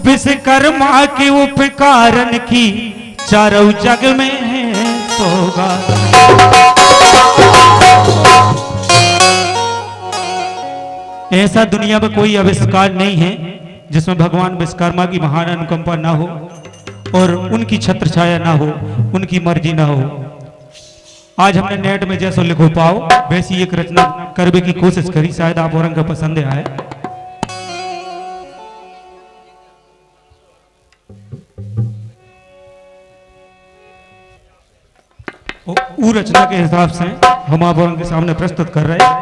विश्वकर्मा के उपकारन की चारों जग में है सौगात। ऐसा दुनिया में कोई आविष्कार नहीं है जिसमें भगवान विश्वकर्मा की महान अनुकंपा ना हो और उनकी छत्र छाया ना हो, उनकी मर्जी ना हो। आज हमने नेट में जैसा लिखो पाओ वैसी एक रचना करने की कोशिश करी, शायद आप औरंग का पसंद आए। वो रचना के हिसाब से हम आप औरंग के सामने प्रस्तुत कर रहे हैं।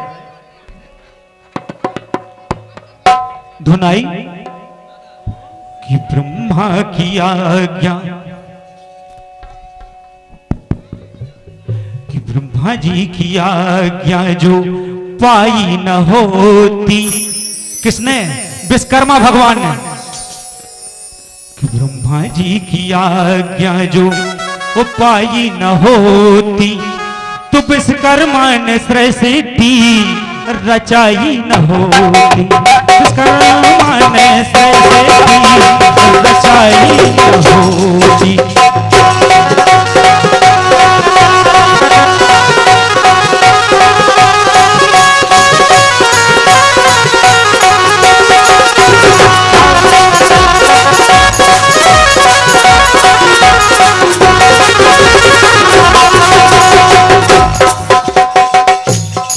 धुनाई कि ब्रह्मा की आज्ञा, कि ब्रह्मा जी की आज्ञा जो पाई न होती। किसने? विश्वकर्मा भगवान ने। कि ब्रह्मा जी की आज्ञा जो वो पाई न होती तो विश्वकर्मा ने सृष्टि रचाई न होती। विश्वकर्मा ने सृष्टि रचाई न होती।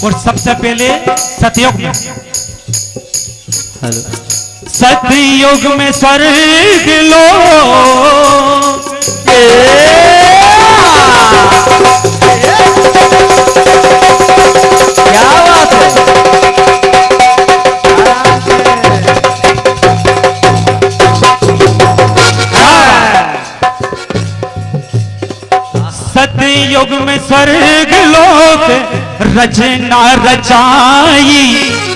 और सबसे पहले सतयुग में, सतयुग में स्वर्ग लोक क्या बात है। सतयुग में स्वर्ग लोक रचना रचाई।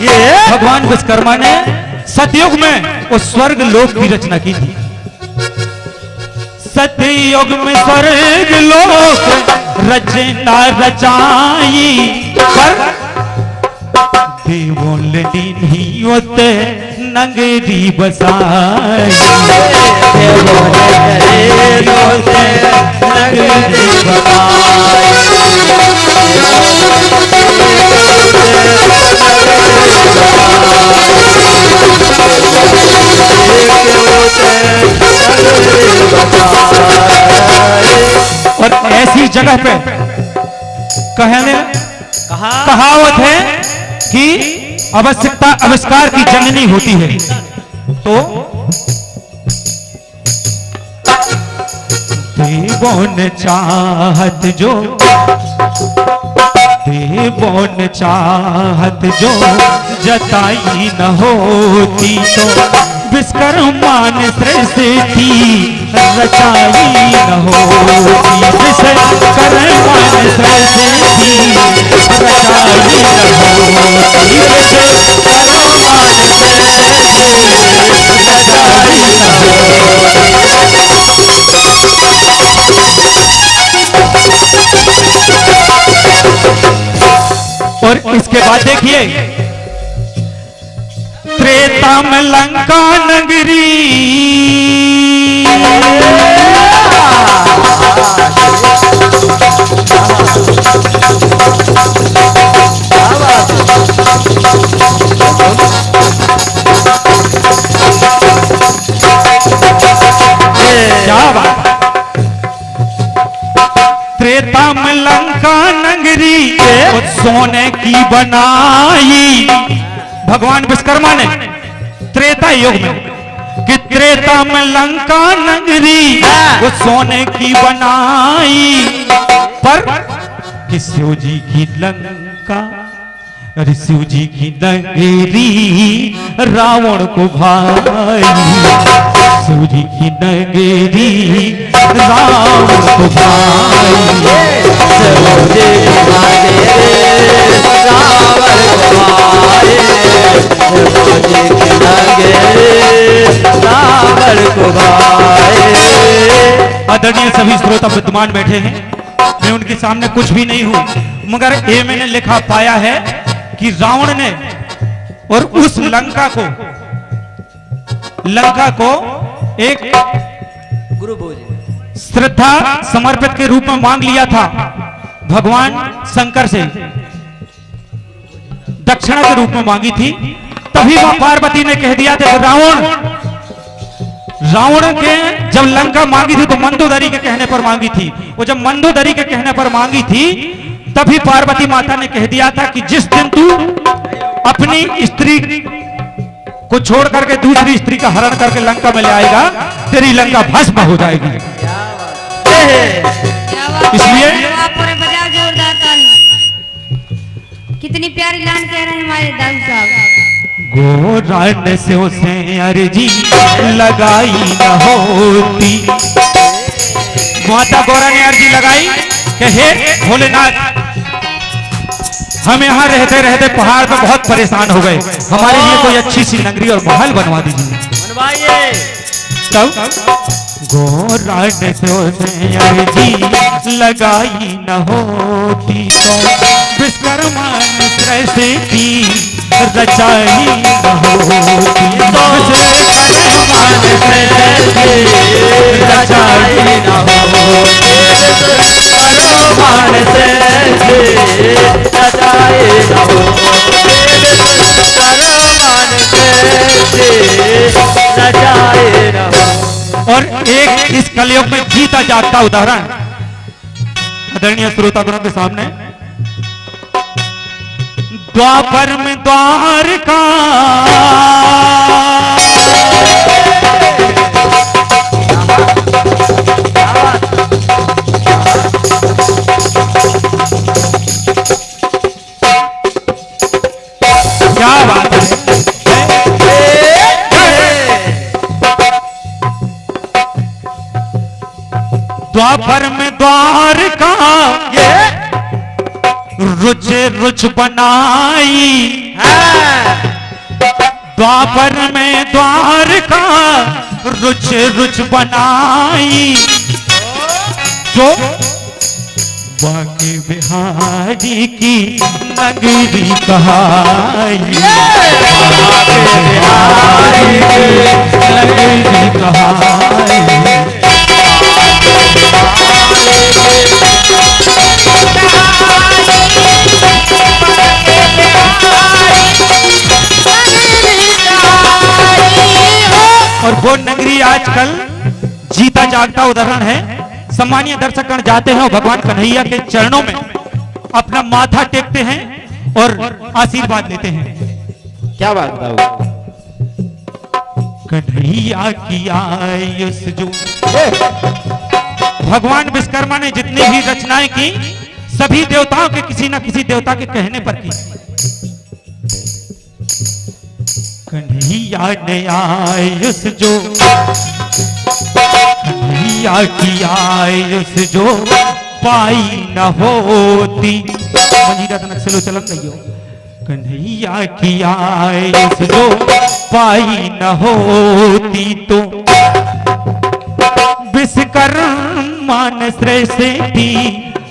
ये भगवान विश्वकर्मा ने सतयुग में उस स्वर्ग लोक की रचना की थी। सतयुग में स्वर्ग लोक रचना रचाई, पर देवों नहीं होते नगरी बसाई। देवों होते नगरी बसाई। और ऐसी जगह पे कहने कहावत है कि आवश्यकता आविष्कार की जननी होती है। तो देवों ने चाहत जो, देवों ने चाहत जो जताई न होती तो विश्वकर्मा ने सृष्टि रचाई न होती। विश्वकर्मा ने सृष्टि रचाई न होती। विश्वकर्मा ने सृष्टि रचाई न होती। और इसके बाद देखिए, त्रेता में लंका नगरी, क्या बात। त्रेता में लंका नगरी सोने की बनाई। भगवान विश्वकर्मा ने त्रेता युग में, कि त्रेता में लंका नगरी वो सोने की बनाई, पर कि शिव जी की लंका, अरे शिव जी की नगरी रावण को भाई। शिव जी की नगरी रावण को भाई। शिव जी की नगरी रावण को भाई। शिव जी की नगरी रावण को भाई। आदरणीय सभी श्रोता विद्यमान बैठे हैं, मैं उनके सामने कुछ भी नहीं हूं, मगर ये मैंने लिखा पाया है कि रावण ने और उस लंका को एक गुरु भोज श्रद्धा समर्पित के रूप में मांग लिया था भगवान शंकर से, दक्षिणा के रूप में मांगी थी। तभी वह पार्वती ने कह दिया था रावण के जब लंका मांगी थी तो मंदोदरी के कहने पर मांगी थी, और जब मंदोदरी के कहने पर मांगी थी तभी पार्वती माता ने कह दिया था कि जिस दिन तू अपनी स्त्री को छोड़ करके दूसरी स्त्री का हरण करके लंका में ले आएगा, तेरी लंका भस्म हो जाएगी। इसलिए जोरदार ताली। कितनी प्यारी लाइन कह रहे हैं हमारे दाऊ साहब। गोरान से उसे अर्जी लगाई न होती, माता गौरा ने अर्जी लगाई कि हे भोलेनाथ, हम यहाँ रहते रहते पहाड़ पे बहुत परेशान हो गए, हमारे लिए कोई अच्छी सी नगरी और महल बनवा दीजिए। बनवाइए। तब गोरान से उसे अर्जी लगाई न होती तो विश्वकर्मा ने सृष्टि रचाई न होती, तो विश्वकर्मा ने सृष्टि रचाई न होती, विश्वकर्मा ने सृष्टि रचाई न होती, विश्वकर्मा ने सृष्टि रचाई न होती। और एक इस कलयुग में जीता जागता उदाहरण आदरणीय श्रोतागणों के सामने, द्वापर में द्वारका क्या बात है। द्वापर में द्वारका रुच रुच बनाई, द्वापर में द्वारका रुच रुच बनाई, जो बाकी बिहारी की नगरी कहाई, बाकी बिहारी की नगरी कहाई। और वो नगरी आजकल जीता जागता उदाहरण है। सम्मानीय दर्शकगण जाते हैं और भगवान कन्हैया के चरणों में अपना माथा टेकते हैं और आशीर्वाद लेते हैं। क्या बात बाबू। कन्हैया की आयुष जो भगवान विश्वकर्मा ने जितनी भी रचनाएं की सभी देवताओं के किसी न किसी देवता के कहने पर की। कन्हैया ने आयुष जो, कन्हैया की आयुष जो पाई न होती, मंजीरा तनक से लो चलन कहियो, कन्हैया की आयुष जो पाई न होती तो विश्वकर्मा ने सृष्टि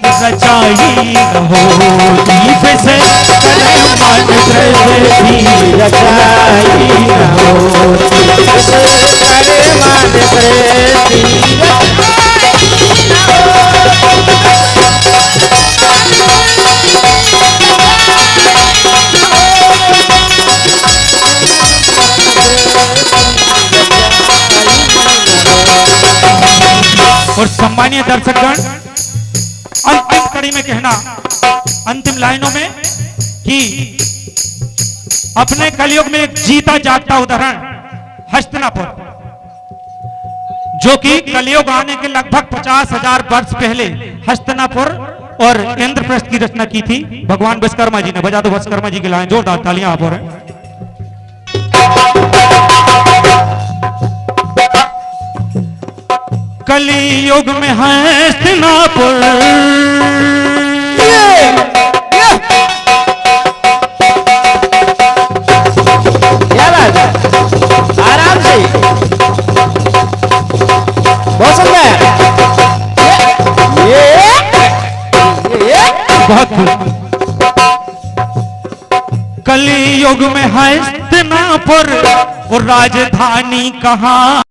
रचाई न होती, विश्वकर्मा ने सृष्टि रचाई न होती, विश्वकर्मा ने सृष्टि और सम्मानीय दर्शकगण अंतिम कड़ी में कहना, अंतिम लाइनों में कि अपने कलयुग में एक जीता जागता उदाहरण हस्तिनापुर, जो कि कलयुग आने के लगभग 50,000 वर्ष पहले हस्तिनापुर और इंद्रप्रस्थ की रचना की थी भगवान विश्वकर्मा जी ने। बजा दो विश्वकर्मा जी की लाइन, जोरदार तालियां आप हो रहे हैं। कलियुग में हस्तिनापुर क्या बात है, आराम से बहुत सुंदर, ये बहुत खूब। कलयुग में है इस्तेनापुर और राजधानी कहाँ